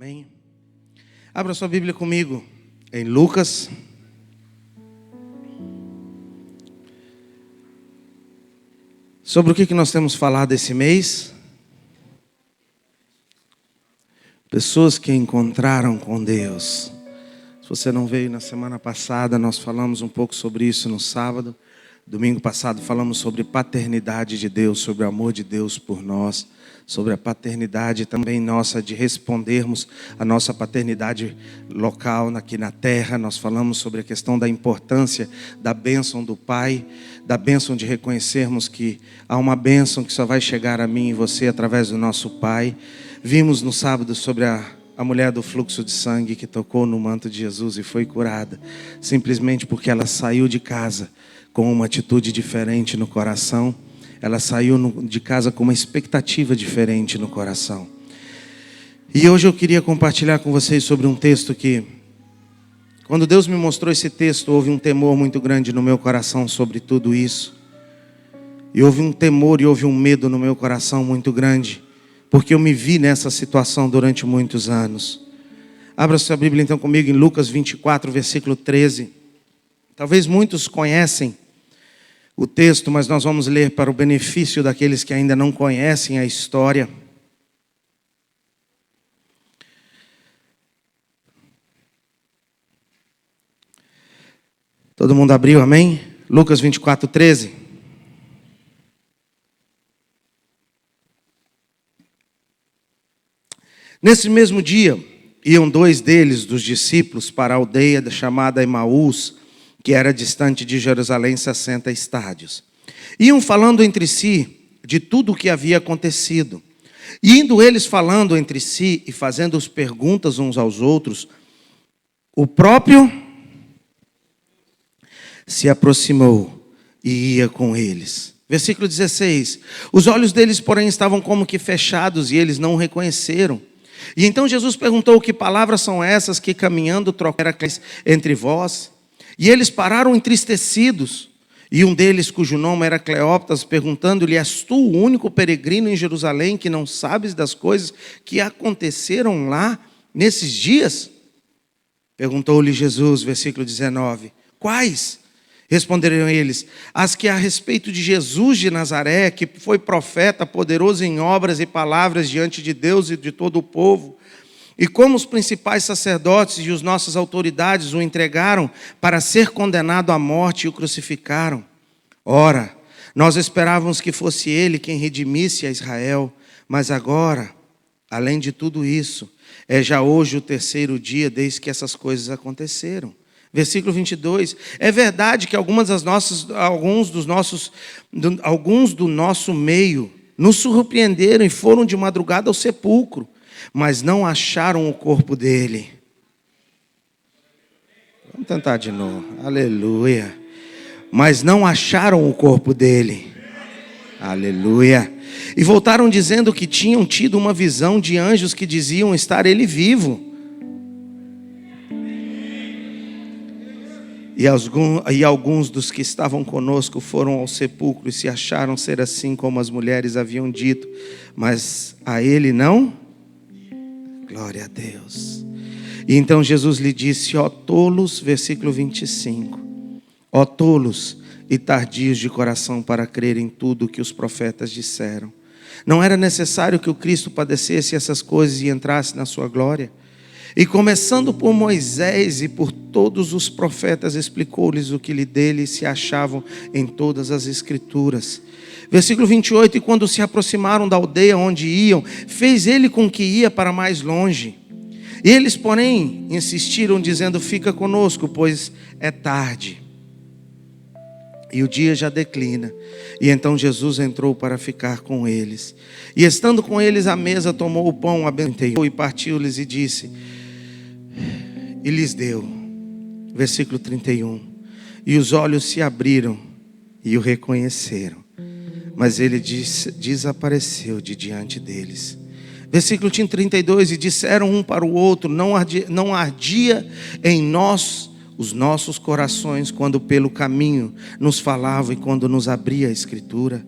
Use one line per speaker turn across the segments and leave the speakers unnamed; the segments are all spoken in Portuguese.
Amém? Abra sua Bíblia comigo em Lucas. Sobre o que nós temos falado esse mês? Pessoas que encontraram com Deus. Se você não veio na semana passada, nós falamos um pouco sobre isso no sábado. Domingo passado falamos sobre paternidade de Deus, sobre o amor de Deus por nós, sobre a paternidade também nossa de respondermos a nossa paternidade local aqui na terra. Nós falamos sobre a questão da importância da bênção do Pai, da bênção de reconhecermos que há uma bênção que só vai chegar a mim e você através do nosso Pai. Vimos no sábado sobre a mulher do fluxo de sangue que tocou no manto de Jesus e foi curada, simplesmente porque ela saiu de casa com uma atitude diferente no coração. Ela saiu de casa com uma expectativa diferente no coração. E hoje eu queria compartilhar com vocês sobre um texto que, quando Deus me mostrou esse texto, houve um temor muito grande no meu coração sobre tudo isso. E houve um temor e houve um medo no meu coração muito grande, porque eu me vi nessa situação durante muitos anos. Abra sua Bíblia então comigo em Lucas 24, versículo 13. Talvez muitos conhecem o texto, mas nós vamos ler para o benefício daqueles que ainda não conhecem a história. Todo mundo abriu, amém? Lucas 24, 13. Nesse mesmo dia, iam dois deles, dos discípulos, para a aldeia chamada Emaús, que era distante de Jerusalém 60 estádios. Iam falando entre si de tudo o que havia acontecido. E indo eles falando entre si e fazendo as perguntas uns aos outros, o próprio se aproximou e ia com eles. Versículo 16. Os olhos deles, porém, estavam como que fechados e eles não o reconheceram. E então Jesus perguntou: que palavras são essas que caminhando trocaram entre vós? E eles pararam entristecidos. E um deles, cujo nome era Cleópatra, perguntando-lhe: és tu o único peregrino em Jerusalém que não sabes das coisas que aconteceram lá nesses dias? Perguntou-lhe Jesus, versículo 19. Quais? Responderam eles: as que a respeito de Jesus de Nazaré, que foi profeta, poderoso em obras e palavras diante de Deus e de todo o povo. E como os principais sacerdotes e as nossas autoridades o entregaram para ser condenado à morte e o crucificaram. Ora, nós esperávamos que fosse ele quem redimisse a Israel, mas agora, além de tudo isso, é já hoje o terceiro dia desde que essas coisas aconteceram. Versículo 22. É verdade que alguns do nosso meio nos surpreenderam e foram de madrugada ao sepulcro, mas não acharam o corpo dele. Vamos tentar de novo. Aleluia. Mas não acharam o corpo dele. Aleluia. E voltaram dizendo que tinham tido uma visão de anjos que diziam estar ele vivo. E alguns dos que estavam conosco foram ao sepulcro e se acharam ser assim como as mulheres haviam dito, mas a ele não. Glória a Deus. E então Jesus lhe disse: ó tolos, versículo 25, ó tolos e tardios de coração para crer em tudo o que os profetas disseram. Não era necessário que o Cristo padecesse essas coisas e entrasse na sua glória? E começando por Moisés e por todos os profetas, explicou-lhes o que dele se achavam em todas as escrituras. Versículo 28, e quando se aproximaram da aldeia onde iam, fez ele com que ia para mais longe. Eles, porém, insistiram dizendo: fica conosco, pois é tarde e o dia já declina. E então Jesus entrou para ficar com eles. E estando com eles à mesa, tomou o pão, abençoou e partiu-lhes e disse, e lhes deu. Versículo 31. E os olhos se abriram e o reconheceram, mas ele desapareceu de diante deles. Versículo 32. E disseram um para o outro: não ardia em nós os nossos corações quando pelo caminho nos falava e quando nos abria a Escritura?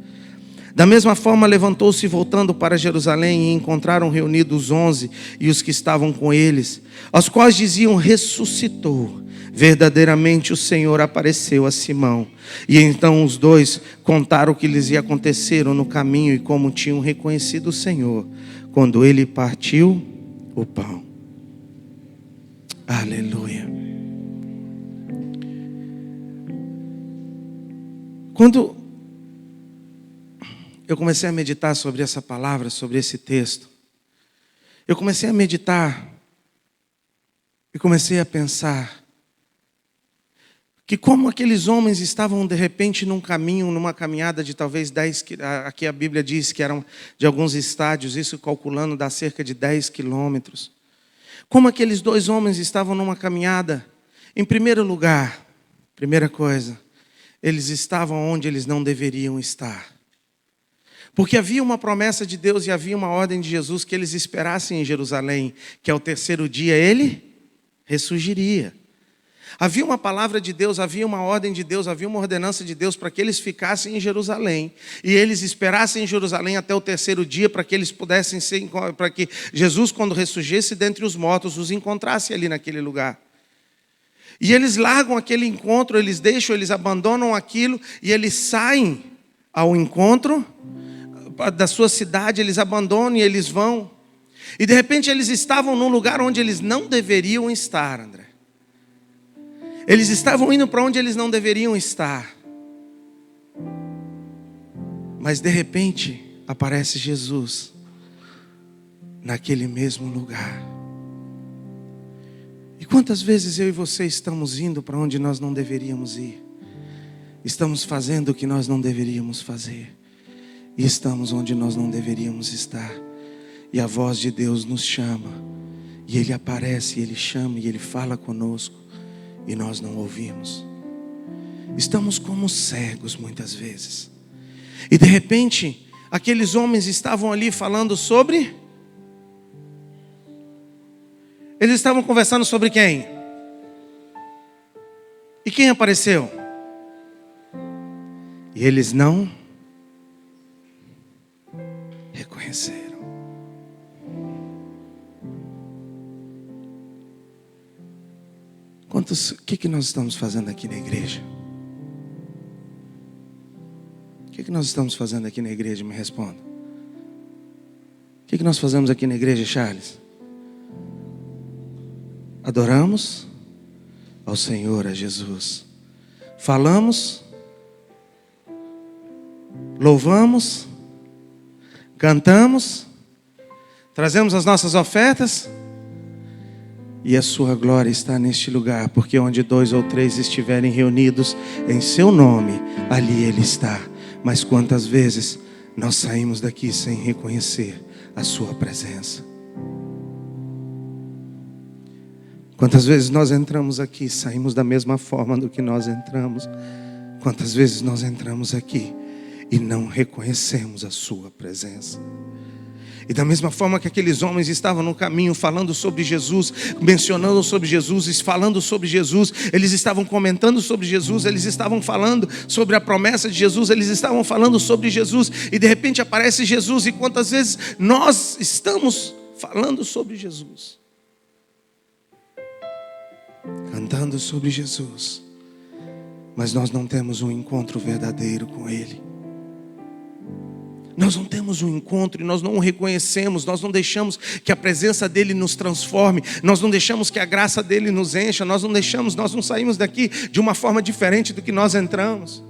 Da mesma forma, levantou-se voltando para Jerusalém e encontraram reunidos os 11 e os que estavam com eles, aos quais diziam: ressuscitou. Verdadeiramente o Senhor apareceu a Simão. E então os dois contaram o que lhes ia acontecer no caminho e como tinham reconhecido o Senhor quando ele partiu o pão. Aleluia. Quando eu comecei a meditar sobre essa palavra, sobre esse texto, eu comecei a meditar e comecei a pensar que como aqueles homens estavam de repente num caminho, numa caminhada de talvez 10, aqui a Bíblia diz que eram de alguns estádios, isso calculando dá cerca de 10 quilômetros. Como aqueles dois homens estavam numa caminhada, em primeiro lugar, primeira coisa, eles estavam onde eles não deveriam estar. Porque havia uma promessa de Deus e havia uma ordem de Jesus que eles esperassem em Jerusalém, que ao terceiro dia ele ressurgiria. Havia uma palavra de Deus, havia uma ordem de Deus, havia uma ordenança de Deus para que eles ficassem em Jerusalém. E eles esperassem em Jerusalém até o terceiro dia para que eles pudessem ser, para que Jesus, quando ressurgisse dentre os mortos, os encontrasse ali naquele lugar. E eles largam aquele encontro, eles deixam, eles abandonam aquilo e eles saem ao encontro da sua cidade, eles abandonam e eles vão. E de repente eles estavam num lugar onde eles não deveriam estar, André. Eles estavam indo para onde eles não deveriam estar. Mas de repente aparece Jesus naquele mesmo lugar. E quantas vezes eu e você estamos indo para onde nós não deveríamos ir? Estamos fazendo o que nós não deveríamos fazer. E estamos onde nós não deveríamos estar. E a voz de Deus nos chama. E Ele aparece, Ele chama e Ele fala conosco. E nós não ouvimos. Estamos como cegos muitas vezes. E de repente, aqueles homens estavam ali falando sobre... Eles estavam conversando sobre quem? E quem apareceu? E eles não reconheceram. O que nós estamos fazendo aqui na igreja? O que nós estamos fazendo aqui na igreja? Me responda. O que nós fazemos aqui na igreja, Charles? Adoramos ao Senhor, a Jesus. Falamos, louvamos, cantamos, trazemos as nossas ofertas. E a sua glória está neste lugar, porque onde 2 ou 3 estiverem reunidos em seu nome, ali Ele está. Mas quantas vezes nós saímos daqui sem reconhecer a sua presença? Quantas vezes nós entramos aqui e saímos da mesma forma do que nós entramos? Quantas vezes nós entramos aqui e não reconhecemos a sua presença? E da mesma forma que aqueles homens estavam no caminho falando sobre Jesus, mencionando sobre Jesus, falando sobre Jesus, eles estavam comentando sobre Jesus, eles estavam falando sobre a promessa de Jesus, eles estavam falando sobre Jesus, e de repente aparece Jesus. E quantas vezes nós estamos falando sobre Jesus, cantando sobre Jesus, mas nós não temos um encontro verdadeiro com Ele. Nós não temos um encontro e nós não o reconhecemos, nós não deixamos que a presença dEle nos transforme, nós não deixamos que a graça dEle nos encha, nós não saímos daqui de uma forma diferente do que nós entramos.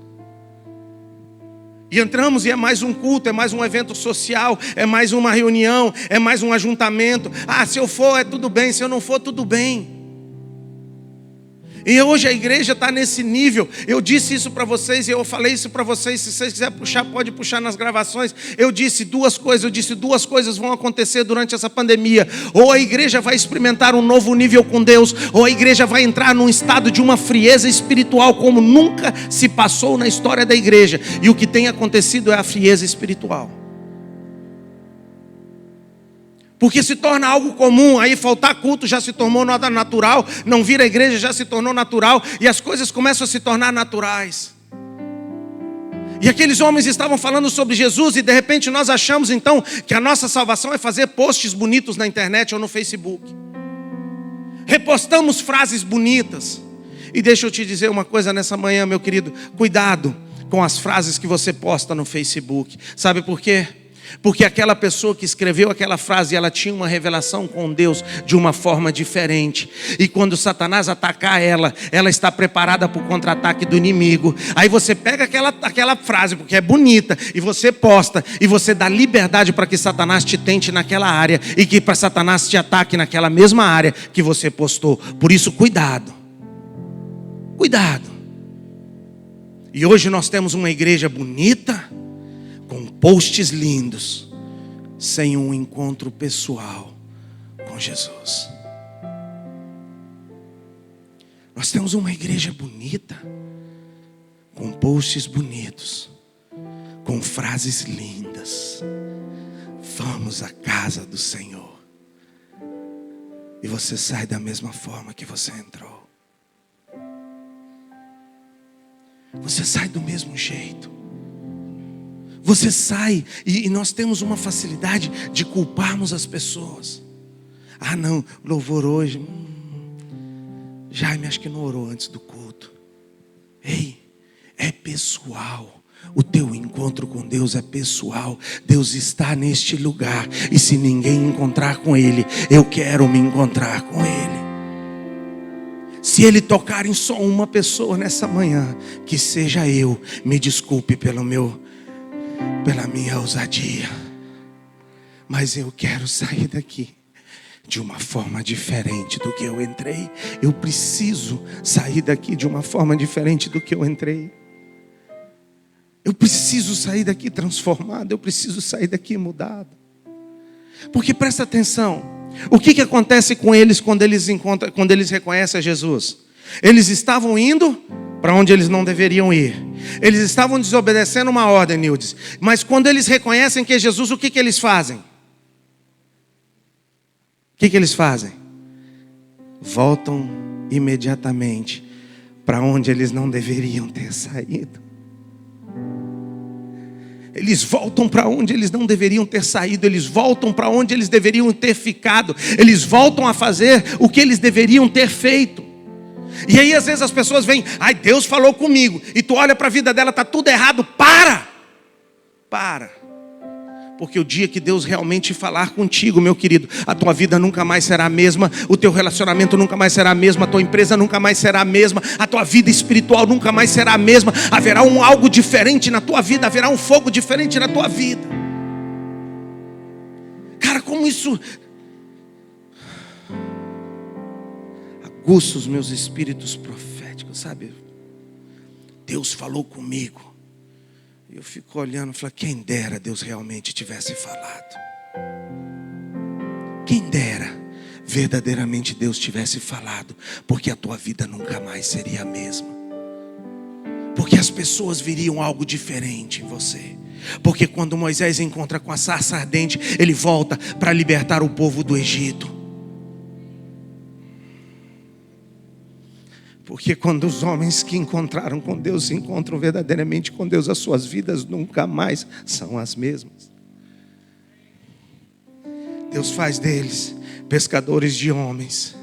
E entramos e é mais um culto, é mais um evento social, é mais uma reunião, é mais um ajuntamento. Se eu for é tudo bem, se eu não for tudo bem. E hoje a igreja está nesse nível. Eu disse isso para vocês e eu falei isso para vocês. Se vocês quiserem puxar, pode puxar nas gravações. Eu disse duas coisas vão acontecer durante essa pandemia. Ou a igreja vai experimentar um novo nível com Deus, ou a igreja vai entrar num estado de uma frieza espiritual como nunca se passou na história da igreja. E o que tem acontecido é a frieza espiritual. Porque se torna algo comum, aí faltar culto já se tornou nada natural, não vir à igreja já se tornou natural, e as coisas começam a se tornar naturais. E aqueles homens estavam falando sobre Jesus e de repente nós achamos então que a nossa salvação é fazer posts bonitos na internet ou no Facebook. Repostamos frases bonitas. E deixa eu te dizer uma coisa nessa manhã, meu querido. Cuidado com as frases que você posta no Facebook. Sabe por quê? Porque aquela pessoa que escreveu aquela frase, ela tinha uma revelação com Deus de uma forma diferente. E quando Satanás atacar ela está preparada para o contra-ataque do inimigo. Aí você pega aquela frase, porque é bonita, e você posta, e você dá liberdade para que Satanás te tente naquela área, e que para Satanás te ataque naquela mesma área que você postou. Por isso, cuidado. Cuidado. E hoje nós temos uma igreja bonita, com posts lindos, sem um encontro pessoal com Jesus. Nós temos uma igreja bonita, com posts bonitos, com frases lindas. Vamos à casa do Senhor. E você sai da mesma forma que você entrou. Você sai do mesmo jeito. Você sai, e nós temos uma facilidade de culparmos as pessoas. Ah não, louvor hoje, Jaime acho que não orou antes do culto. Ei, é pessoal. O teu encontro com Deus é pessoal. Deus está neste lugar, e se ninguém encontrar com Ele, eu quero me encontrar com Ele. Se Ele tocar em só uma pessoa nessa manhã, que seja eu. Me desculpe pela minha ousadia, mas eu quero sair daqui de uma forma diferente do que eu entrei. Eu preciso sair daqui de uma forma diferente do que eu entrei. Eu preciso sair daqui transformado. Eu preciso sair daqui mudado. Porque presta atenção, o que acontece com eles quando eles reconhecem a Jesus? Eles estavam indo para onde eles não deveriam ir. Eles estavam desobedecendo uma ordem, Nildes. Mas quando eles reconhecem que é Jesus, o que eles fazem? O que eles fazem? Voltam imediatamente para onde eles não deveriam ter saído. Eles voltam para onde eles não deveriam ter saído. Eles voltam para onde eles deveriam ter ficado. Eles voltam a fazer o que eles deveriam ter feito. E aí às vezes as pessoas vêm, ai, Deus falou comigo, e tu olha para a vida dela, está tudo errado. Para. Porque o dia que Deus realmente falar contigo, meu querido, a tua vida nunca mais será a mesma. O teu relacionamento nunca mais será a mesma. A tua empresa nunca mais será a mesma. A tua vida espiritual nunca mais será a mesma. Haverá algo diferente na tua vida. Haverá um fogo diferente na tua vida. Cara, como isso aguça os meus espíritos proféticos, sabe? Deus falou comigo. E eu fico olhando e falo, quem dera Deus realmente tivesse falado. Quem dera verdadeiramente Deus tivesse falado. Porque a tua vida nunca mais seria a mesma. Porque as pessoas viriam algo diferente em você. Porque quando Moisés encontra com a sarça ardente, ele volta para libertar o povo do Egito. Porque quando os homens que encontraram com Deus se encontram verdadeiramente com Deus, as suas vidas nunca mais são as mesmas. Deus faz deles pescadores de homens.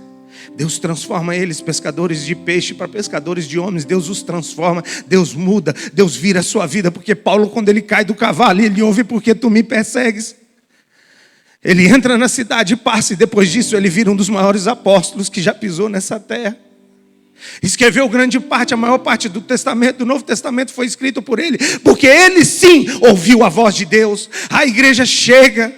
Deus transforma eles, pescadores de peixe, para pescadores de homens. Deus os transforma, Deus muda, Deus vira a sua vida. Porque Paulo, quando ele cai do cavalo, ele ouve, porque tu me persegues. Ele entra na cidade e passa, e depois disso ele vira um dos maiores apóstolos que já pisou nessa terra. Escreveu grande parte, a maior parte do Testamento, do Novo Testamento foi escrito por ele, porque ele sim ouviu a voz de Deus. A igreja chega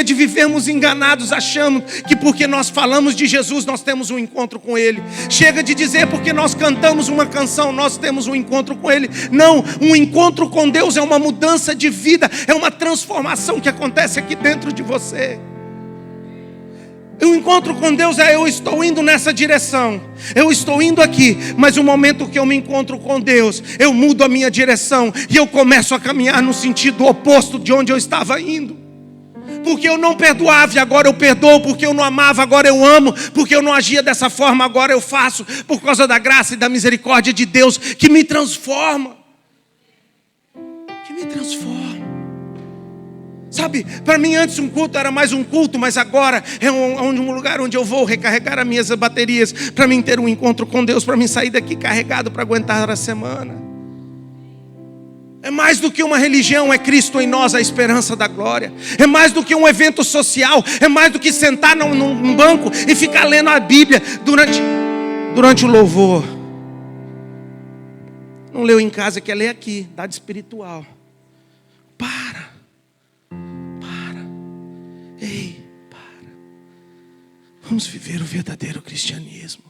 de vivermos enganados, achando que porque nós falamos de Jesus, nós temos um encontro com Ele. Chega de dizer porque nós cantamos uma canção, nós temos um encontro com Ele. Não, um encontro com Deus é uma mudança de vida, é uma transformação que acontece aqui dentro de você. O encontro com Deus é: eu estou indo nessa direção, eu estou indo aqui, mas o momento que eu me encontro com Deus, eu mudo a minha direção e eu começo a caminhar no sentido oposto de onde eu estava indo. Porque eu não perdoava e agora eu perdoo. Porque eu não amava, agora eu amo. Porque eu não agia dessa forma, agora eu faço. Por causa da graça e da misericórdia de Deus que me transforma. Que me transforma. Sabe, para mim antes um culto era mais um culto, mas agora é um lugar onde eu vou recarregar as minhas baterias para mim ter um encontro com Deus, para mim sair daqui carregado para aguentar a semana. É mais do que uma religião, é Cristo em nós, a esperança da glória. É mais do que um evento social, é mais do que sentar num banco e ficar lendo a Bíblia durante o louvor. Não leu em casa, quer ler aqui, dado espiritual. Para. Ei, para. Vamos viver o verdadeiro cristianismo.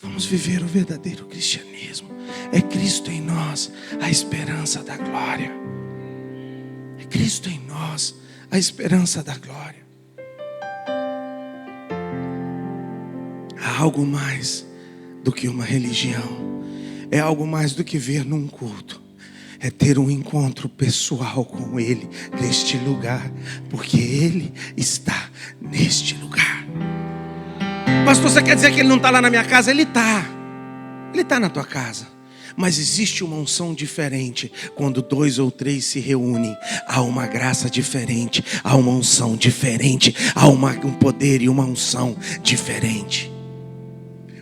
Vamos viver o verdadeiro cristianismo. É Cristo em nós, a esperança da glória. É Cristo em nós, a esperança da glória. Há algo mais do que uma religião. É algo mais do que vir num culto. É ter um encontro pessoal com Ele neste lugar, porque Ele está neste lugar. Pastor, você quer dizer que Ele não está lá na minha casa? Ele está. Ele está na tua casa. Mas existe uma unção diferente. Quando 2 ou 3 se reúnem, há uma graça diferente, há uma unção diferente, há um poder e uma unção diferente.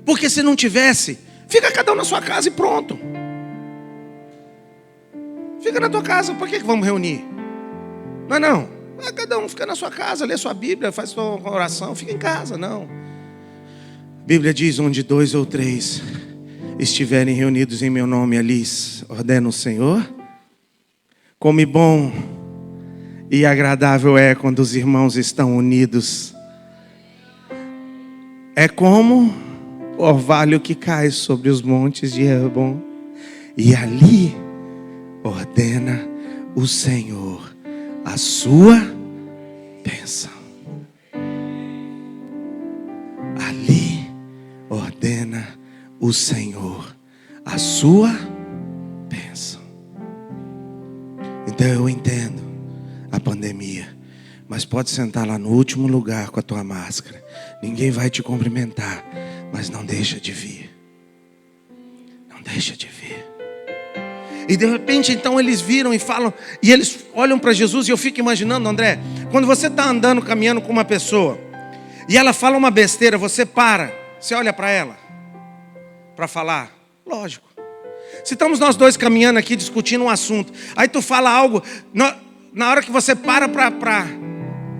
Porque se não tivesse, fica cada um na sua casa e pronto. Fica na tua casa, por que vamos reunir? Não. Cada um fica na sua casa, lê sua Bíblia, faz sua oração, fica em casa, não. A Bíblia diz, onde 2 ou 3 estiverem reunidos em meu nome, ali ordena o Senhor. Como bom e agradável é quando os irmãos estão unidos. É como o orvalho que cai sobre os montes de Hermon, e ali ordena o Senhor a sua bênção. Ali ordena o Senhor a sua bênção. Então eu entendo a pandemia, mas pode sentar lá no último lugar com a tua máscara. Ninguém vai te cumprimentar, mas não deixa de vir. Não deixa de vir. E de repente então eles viram e falam, e eles olham para Jesus, e eu fico imaginando, André, quando você está andando, caminhando com uma pessoa, e ela fala uma besteira, você para, você olha para ela, para falar, lógico. Se estamos nós dois caminhando aqui, discutindo um assunto, aí tu fala algo, na hora que você para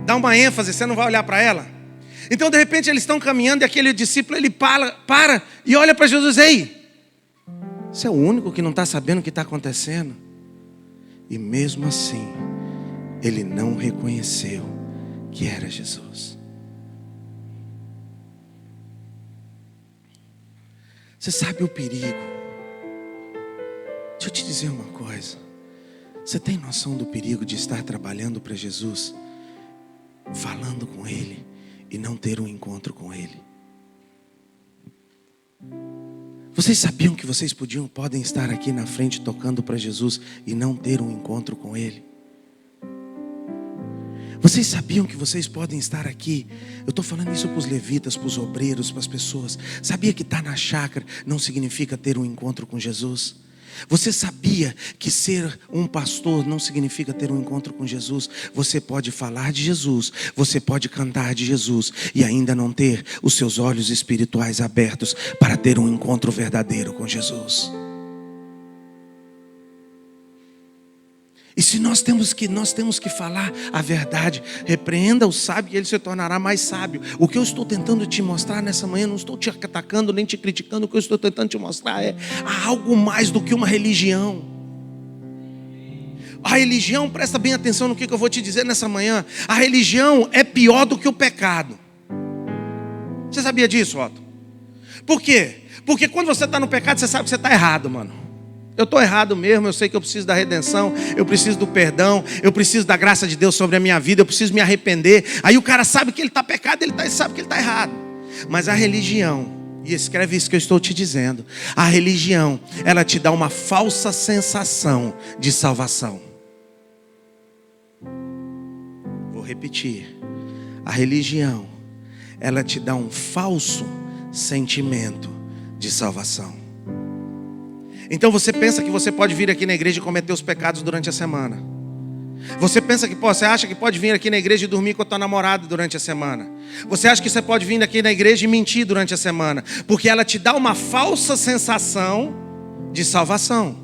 dar uma ênfase, você não vai olhar para ela? Então de repente eles estão caminhando, e aquele discípulo, ele para e olha para Jesus, ei, você é o único que não está sabendo o que está acontecendo. E mesmo assim, ele não reconheceu que era Jesus. Você sabe o perigo? Deixa eu te dizer uma coisa. Você tem noção do perigo de estar trabalhando para Jesus, falando com Ele e não ter um encontro com Ele? Vocês sabiam que vocês podem estar aqui na frente tocando para Jesus e não ter um encontro com Ele? Vocês sabiam que vocês podem estar aqui? Eu estou falando isso para os levitas, para os obreiros, para as pessoas. Sabia que estar na chácara não significa ter um encontro com Jesus? Você sabia que ser um pastor não significa ter um encontro com Jesus? Você pode falar de Jesus, você pode cantar de Jesus e ainda não ter os seus olhos espirituais abertos para ter um encontro verdadeiro com Jesus. E se nós temos que falar a verdade, repreenda o sábio e ele se tornará mais sábio. O que eu estou tentando te mostrar nessa manhã, não estou te atacando nem te criticando, o que eu estou tentando te mostrar é há algo mais do que uma religião. A religião, presta bem atenção no que eu vou te dizer nessa manhã, a religião é pior do que o pecado. Você sabia disso, Otto? Por quê? Porque quando você está no pecado, você sabe que você está errado, mano. Eu estou errado mesmo, eu sei que eu preciso da redenção, eu preciso do perdão, eu preciso da graça de Deus sobre a minha vida, eu preciso me arrepender. Aí o cara sabe que ele está pecado, ele sabe que ele está errado. Mas a religião, e escreve isso que eu estou te dizendo, a religião, ela te dá uma falsa sensação de salvação. Vou repetir. A religião, ela te dá um falso sentimento de salvação. Então você pensa que você pode vir aqui na igreja e cometer os pecados durante a semana. Você pensa que você acha que pode vir aqui na igreja e dormir com a tua namorada durante a semana. Você acha que você pode vir aqui na igreja e mentir durante a semana, porque ela te dá uma falsa sensação de salvação.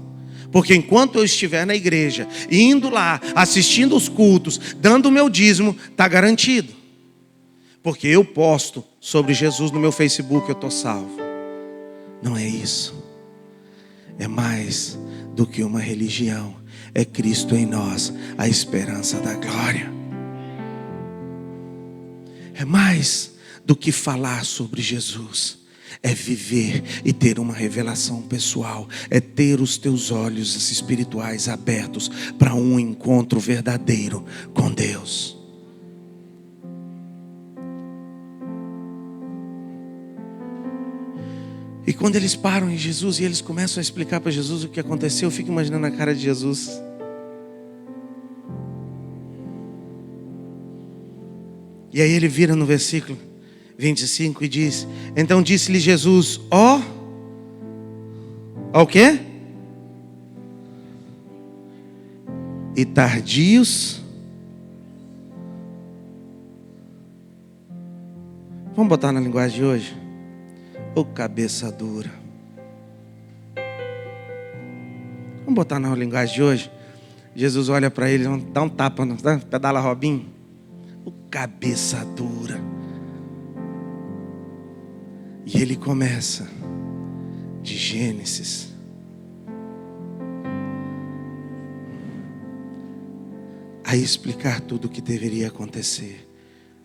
Porque enquanto eu estiver na igreja, indo lá, assistindo os cultos, dando o meu dízimo, está garantido. Porque eu posto sobre Jesus no meu Facebook, eu estou salvo. Não é isso. É mais do que uma religião. É Cristo em nós, a esperança da glória. É mais do que falar sobre Jesus. É viver e ter uma revelação pessoal. É ter os teus olhos espirituais abertos para um encontro verdadeiro com Deus. E quando eles param em Jesus e eles começam a explicar para Jesus o que aconteceu, eu fico imaginando a cara de Jesus. E aí ele vira no versículo 25 e diz: então disse-lhe Jesus, ó o quê? E tardios. Vamos botar na linguagem de hoje? Ô cabeça dura. Vamos botar na linguagem de hoje? Jesus olha para ele, dá um tapa, pedala Robinho. Ô cabeça dura. E ele começa de Gênesis a explicar tudo o que deveria acontecer.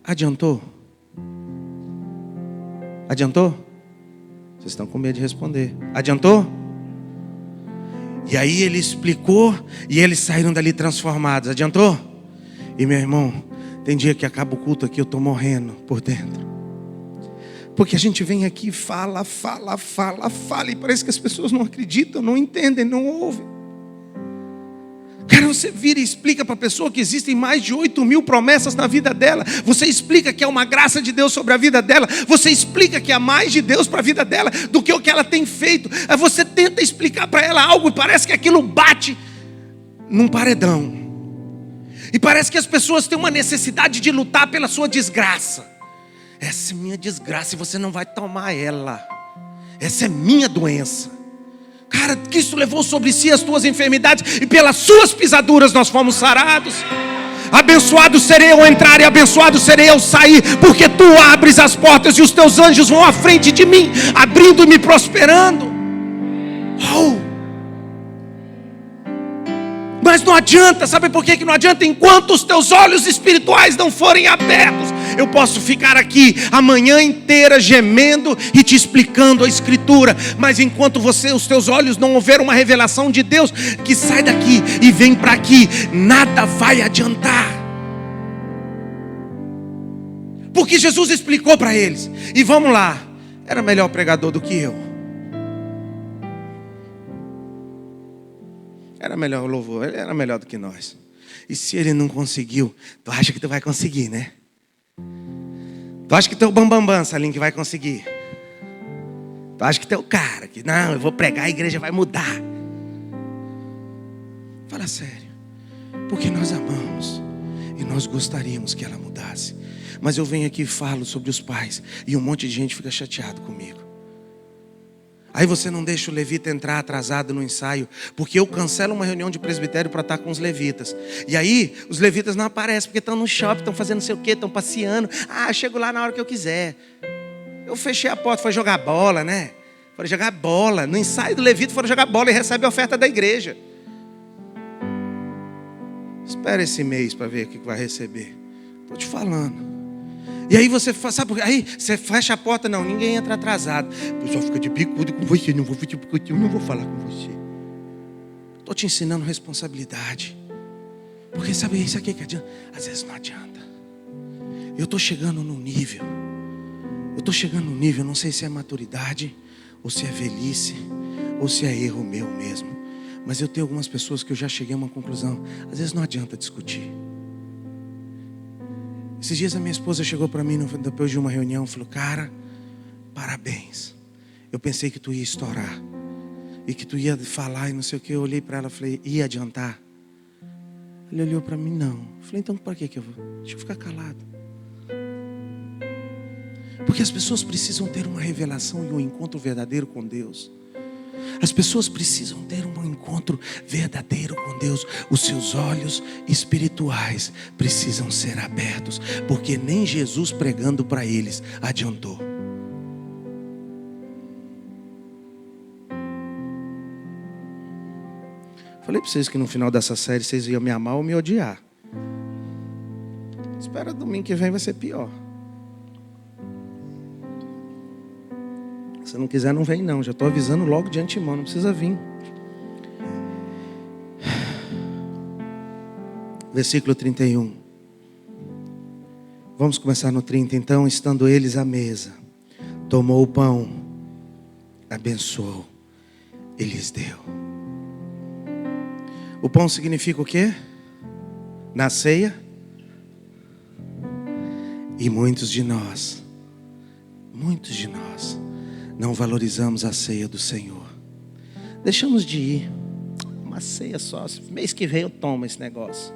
Adiantou? Adiantou? Vocês estão com medo de responder. Adiantou? E aí ele explicou e eles saíram dali transformados. Adiantou? E meu irmão, tem dia que acaba o culto aqui, eu estou morrendo por dentro. Porque a gente vem aqui e fala e parece que as pessoas não acreditam, não entendem, não ouvem. Cara, você vira e explica para a pessoa que existem mais de 8.000 promessas na vida dela. Você explica que é uma graça de Deus sobre a vida dela. Você explica que há mais de Deus para a vida dela do que o que ela tem feito. Aí você tenta explicar para ela algo e parece que aquilo bate num paredão. E parece que as pessoas têm uma necessidade de lutar pela sua desgraça. Essa é minha desgraça e você não vai tomar ela. Essa é minha doença. Cara, Cristo levou sobre si as tuas enfermidades e pelas suas pisaduras nós fomos sarados. Abençoado serei ao entrar e abençoado serei ao sair, porque tu abres as portas e os teus anjos vão à frente de mim, abrindo e me prosperando. Mas não adianta, sabe por que não adianta? Enquanto os teus olhos espirituais não forem abertos, eu posso ficar aqui a manhã inteira gemendo e te explicando a Escritura, mas enquanto os teus olhos não houver uma revelação de Deus que sai daqui e vem para aqui, nada vai adiantar. Porque Jesus explicou para eles. E vamos lá, era melhor pregador do que eu. Era melhor louvor, ele era melhor do que nós. E se ele não conseguiu, tu acha que tu vai conseguir, né? Tu acha que tu é o bambambam, Salim, que vai conseguir? Tu acha que tu é o cara que, não, eu vou pregar, a igreja vai mudar. Fala sério. Porque nós amamos e nós gostaríamos que ela mudasse. Mas eu venho aqui e falo sobre os pais e um monte de gente fica chateado comigo. Aí você não deixa o levita entrar atrasado no ensaio, porque eu cancelo uma reunião de presbitério para estar com os levitas. E aí os levitas não aparecem porque estão no shopping, estão fazendo não sei o que, estão passeando. Ah, eu chego lá na hora que eu quiser. Eu fechei a porta, foi jogar bola, né? Foram jogar bola. No ensaio do levita foram jogar bola e recebe a oferta da igreja. Espera esse mês para ver o que vai receber. Estou te falando. E aí você faz, sabe, aí você fecha a porta, não, ninguém entra atrasado. O pessoal fica de bicudo com você, não vou falar com você. Estou te ensinando responsabilidade. Porque sabe isso aqui que adianta? Às vezes não adianta. Eu estou chegando num nível. Não sei se é maturidade, ou se é velhice, ou se é erro meu mesmo. Mas eu tenho algumas pessoas que eu já cheguei a uma conclusão. Às vezes não adianta discutir. Esses dias a minha esposa chegou para mim depois de uma reunião e falou: cara, parabéns. Eu pensei que tu ia estourar e que tu ia falar e não sei o que. Eu olhei para ela e falei: ia adiantar? Ele olhou para mim: não. Eu falei: então para que eu vou? Deixa eu ficar calado. Porque as pessoas precisam ter uma revelação e um encontro verdadeiro com Deus. As pessoas precisam ter um encontro verdadeiro com Deus. Os seus olhos espirituais precisam ser abertos, porque nem Jesus pregando para eles adiantou. Falei para vocês que no final dessa série vocês iam me amar ou me odiar. Espera, domingo que vem vai ser pior. Se não quiser, não vem não. Já estou avisando logo de antemão, não precisa vir. Versículo 31. Vamos começar no 30. Então, estando eles à mesa, tomou o pão, abençoou e lhes deu. O pão significa o quê? Na ceia. E muitos de nós não valorizamos a ceia do Senhor. Deixamos de ir. Uma ceia só. Mês que vem eu tomo esse negócio.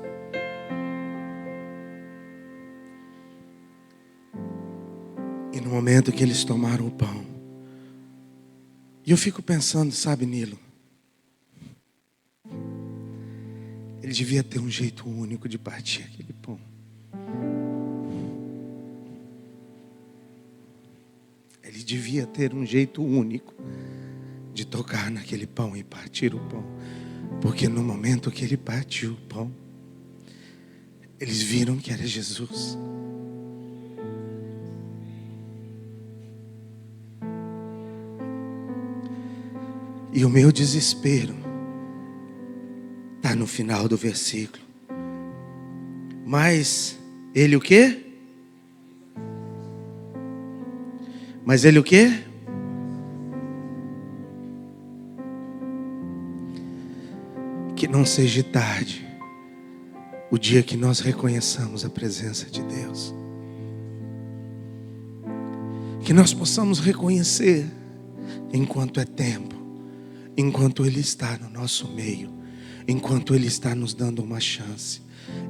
E no momento que eles tomaram o pão, e eu fico pensando, sabe, Nilo, ele devia ter um jeito único de partir aquele pão. Ele devia ter um jeito único de tocar naquele pão e partir o pão. Porque no momento que ele partiu o pão, eles viram que era Jesus. E o meu desespero está no final do versículo. Mas ele o quê? Mas ele o quê? Que não seja tarde o dia que nós reconheçamos a presença de Deus. Que nós possamos reconhecer enquanto é tempo, enquanto Ele está no nosso meio, enquanto Ele está nos dando uma chance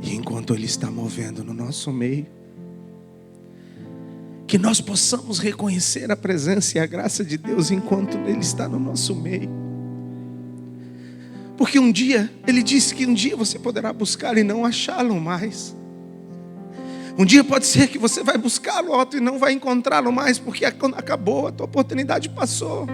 e enquanto Ele está movendo no nosso meio. Que nós possamos reconhecer a presença e a graça de Deus enquanto Ele está no nosso meio. Porque um dia, Ele disse que um dia você poderá buscar e não achá-lo mais. Um dia pode ser que você vai buscá-lo e não vai encontrá-lo mais, porque acabou, a tua oportunidade passou.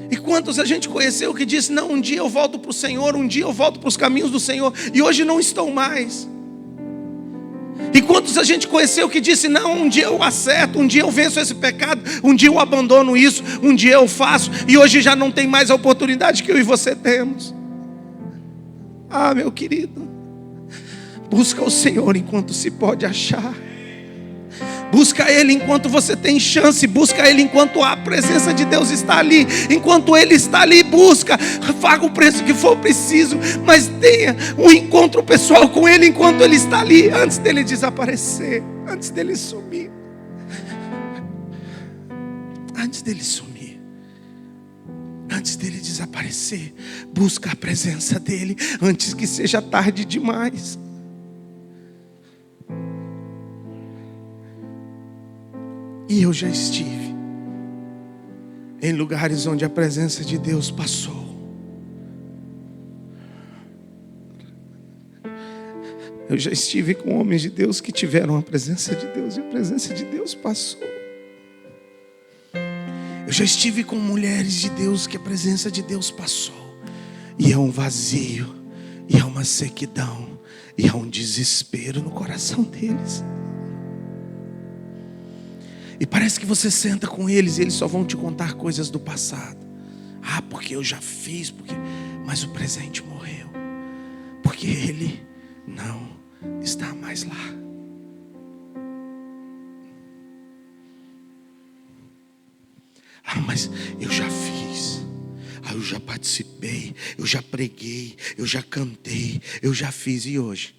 E quantos a gente conheceu que disse: não, um dia eu volto para o Senhor, um dia eu volto para os caminhos do Senhor, e hoje não estão mais. E quantos a gente conheceu que disse: não, um dia eu acerto, um dia eu venço esse pecado, um dia eu abandono isso, um dia eu faço, e hoje já não tem mais a oportunidade que eu e você temos. Ah, meu querido, busca o Senhor enquanto se pode achar. Busca Ele enquanto você tem chance. Busca Ele enquanto a presença de Deus está ali. Enquanto Ele está ali, busca. Paga o preço que for preciso, mas tenha um encontro pessoal com Ele enquanto Ele está ali, antes dEle desaparecer, antes dEle sumir. Antes dEle sumir, antes dEle desaparecer. Busca a presença dEle antes que seja tarde demais. E eu já estive em lugares onde a presença de Deus passou. Eu já estive com homens de Deus que tiveram a presença de Deus e a presença de Deus passou. Eu já estive com mulheres de Deus que a presença de Deus passou. E é um vazio, e é uma sequidão, e é um desespero no coração deles. E parece que você senta com eles e eles só vão te contar coisas do passado. Ah, porque eu já fiz, mas o presente morreu. Porque ele não está mais lá. Ah, mas eu já fiz. Ah, eu já participei, eu já preguei, eu já cantei, eu já fiz. E hoje?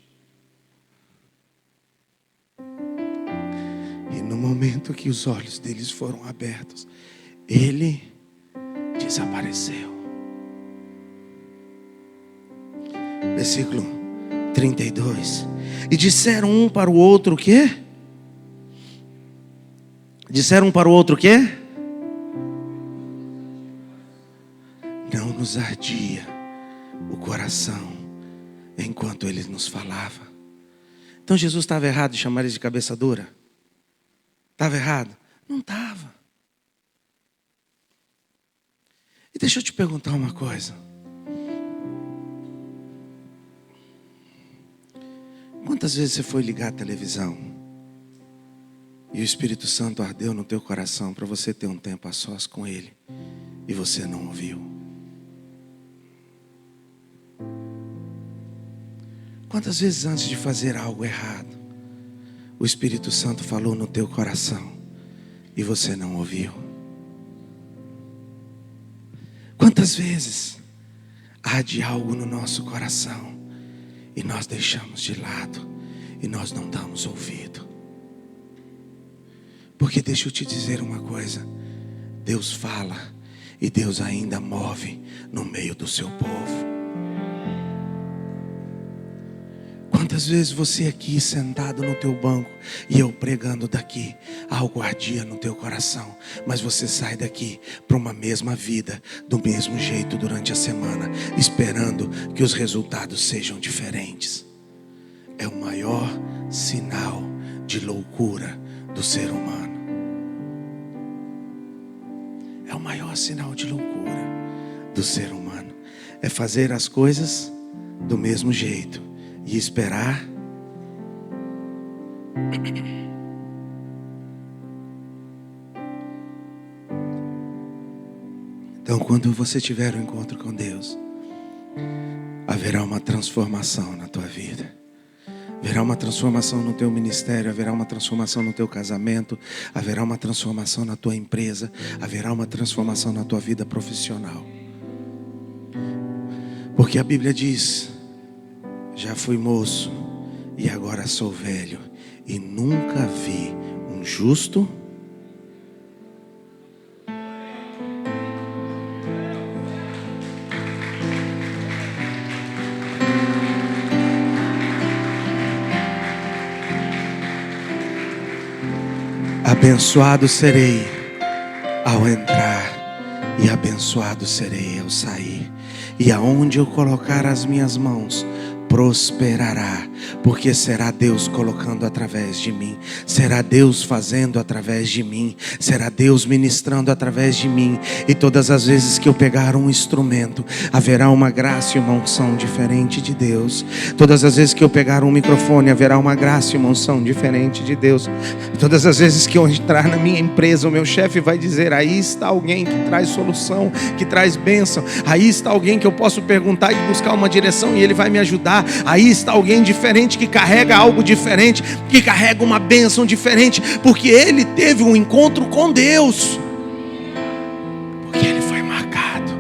momento que os olhos deles foram abertos, ele desapareceu. Versículo 32. E disseram um para o outro o quê? Disseram um para o outro o quê? Não nos ardia o coração enquanto ele nos falava. Então Jesus estava errado de chamar eles de cabeça dura? Estava errado? Não estava. E deixa eu te perguntar uma coisa. Quantas vezes você foi ligar a televisão e o Espírito Santo ardeu no teu coração para você ter um tempo a sós com Ele e você não ouviu? Quantas vezes antes de fazer algo errado, o Espírito Santo falou no teu coração e você não ouviu? Quantas vezes arde algo no nosso coração e nós deixamos de lado e nós não damos ouvido? Porque deixa eu te dizer uma coisa, Deus fala e Deus ainda move no meio do seu povo. Quantas vezes você aqui sentado no teu banco e eu pregando daqui, algo ardia no teu coração, mas você sai daqui para uma mesma vida, do mesmo jeito durante a semana, esperando que os resultados sejam diferentes. É o maior sinal de loucura do ser humano. É o maior sinal de loucura do ser humano. É fazer as coisas do mesmo jeito e esperar. Então, quando você tiver um encontro com Deus, haverá uma transformação na tua vida. Haverá uma transformação no teu ministério, haverá uma transformação no teu casamento, haverá uma transformação na tua empresa, haverá uma transformação na tua vida profissional. Porque a Bíblia diz: já fui moço e agora sou velho e nunca vi um justo abençoado serei ao entrar e abençoado serei ao sair. E aonde eu colocar as minhas mãos, prosperará, porque será Deus colocando através de mim, será Deus fazendo através de mim, será Deus ministrando através de mim. E todas as vezes que eu pegar um instrumento, haverá uma graça e uma unção diferente de Deus. Todas as vezes que eu pegar um microfone, haverá uma graça e uma unção diferente de Deus. Todas as vezes que eu entrar na minha empresa, o meu chefe vai dizer: aí está alguém que traz solução, que traz bênção. Aí está alguém que eu posso perguntar e buscar uma direção e ele vai me ajudar. Aí está alguém diferente, que carrega algo diferente, que carrega uma bênção diferente, porque ele teve um encontro com Deus, porque ele foi marcado.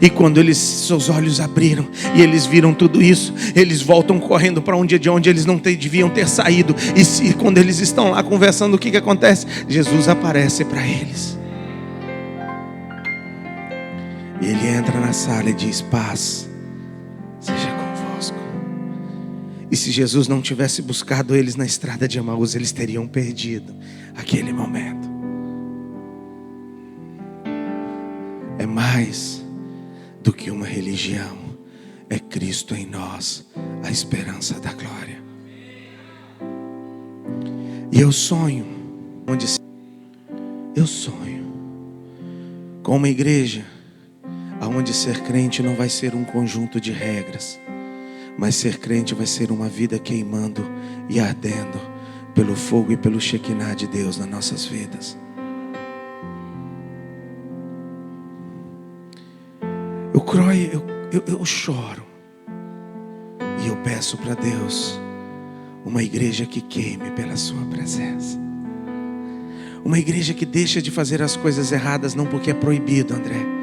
E quando seus olhos abriram e eles viram tudo isso, eles voltam correndo para de onde eles não deviam ter saído. E quando eles estão lá conversando, o que acontece? Jesus aparece para eles. E ele entra na sala e diz: paz seja convosco. E se Jesus não tivesse buscado eles na estrada de Emaús, eles teriam perdido aquele momento. É mais do que uma religião, é Cristo em nós, a esperança da glória. E eu sonho com uma igreja onde ser crente não vai ser um conjunto de regras, mas ser crente vai ser uma vida queimando e ardendo pelo fogo e pelo Shekinah de Deus nas nossas vidas. Eu choro e eu peço para Deus uma igreja que queime pela sua presença. Uma igreja que deixa de fazer as coisas erradas, não porque é proibido, André.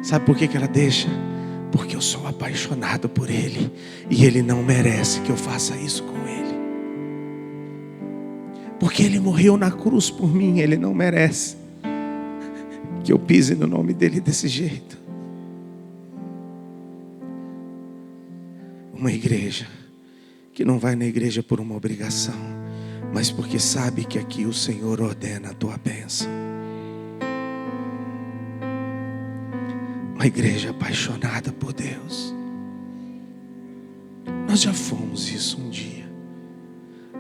Sabe por que ela deixa? Porque eu sou apaixonado por Ele e Ele não merece que eu faça isso com Ele. porque Ele morreu na cruz por mim. Ele não merece que eu pise no nome dEle desse jeito. Uma igreja que não vai na igreja por uma obrigação, mas porque sabe que aqui o Senhor ordena a tua bênção. Uma igreja apaixonada por Deus. Nós já fomos isso um dia,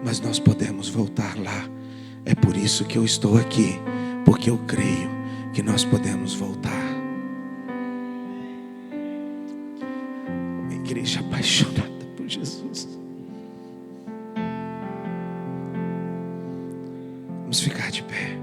mas nós podemos voltar lá. É por isso que eu estou aqui, porque eu creio que nós podemos voltar. Uma igreja apaixonada por Jesus. Vamos ficar de pé.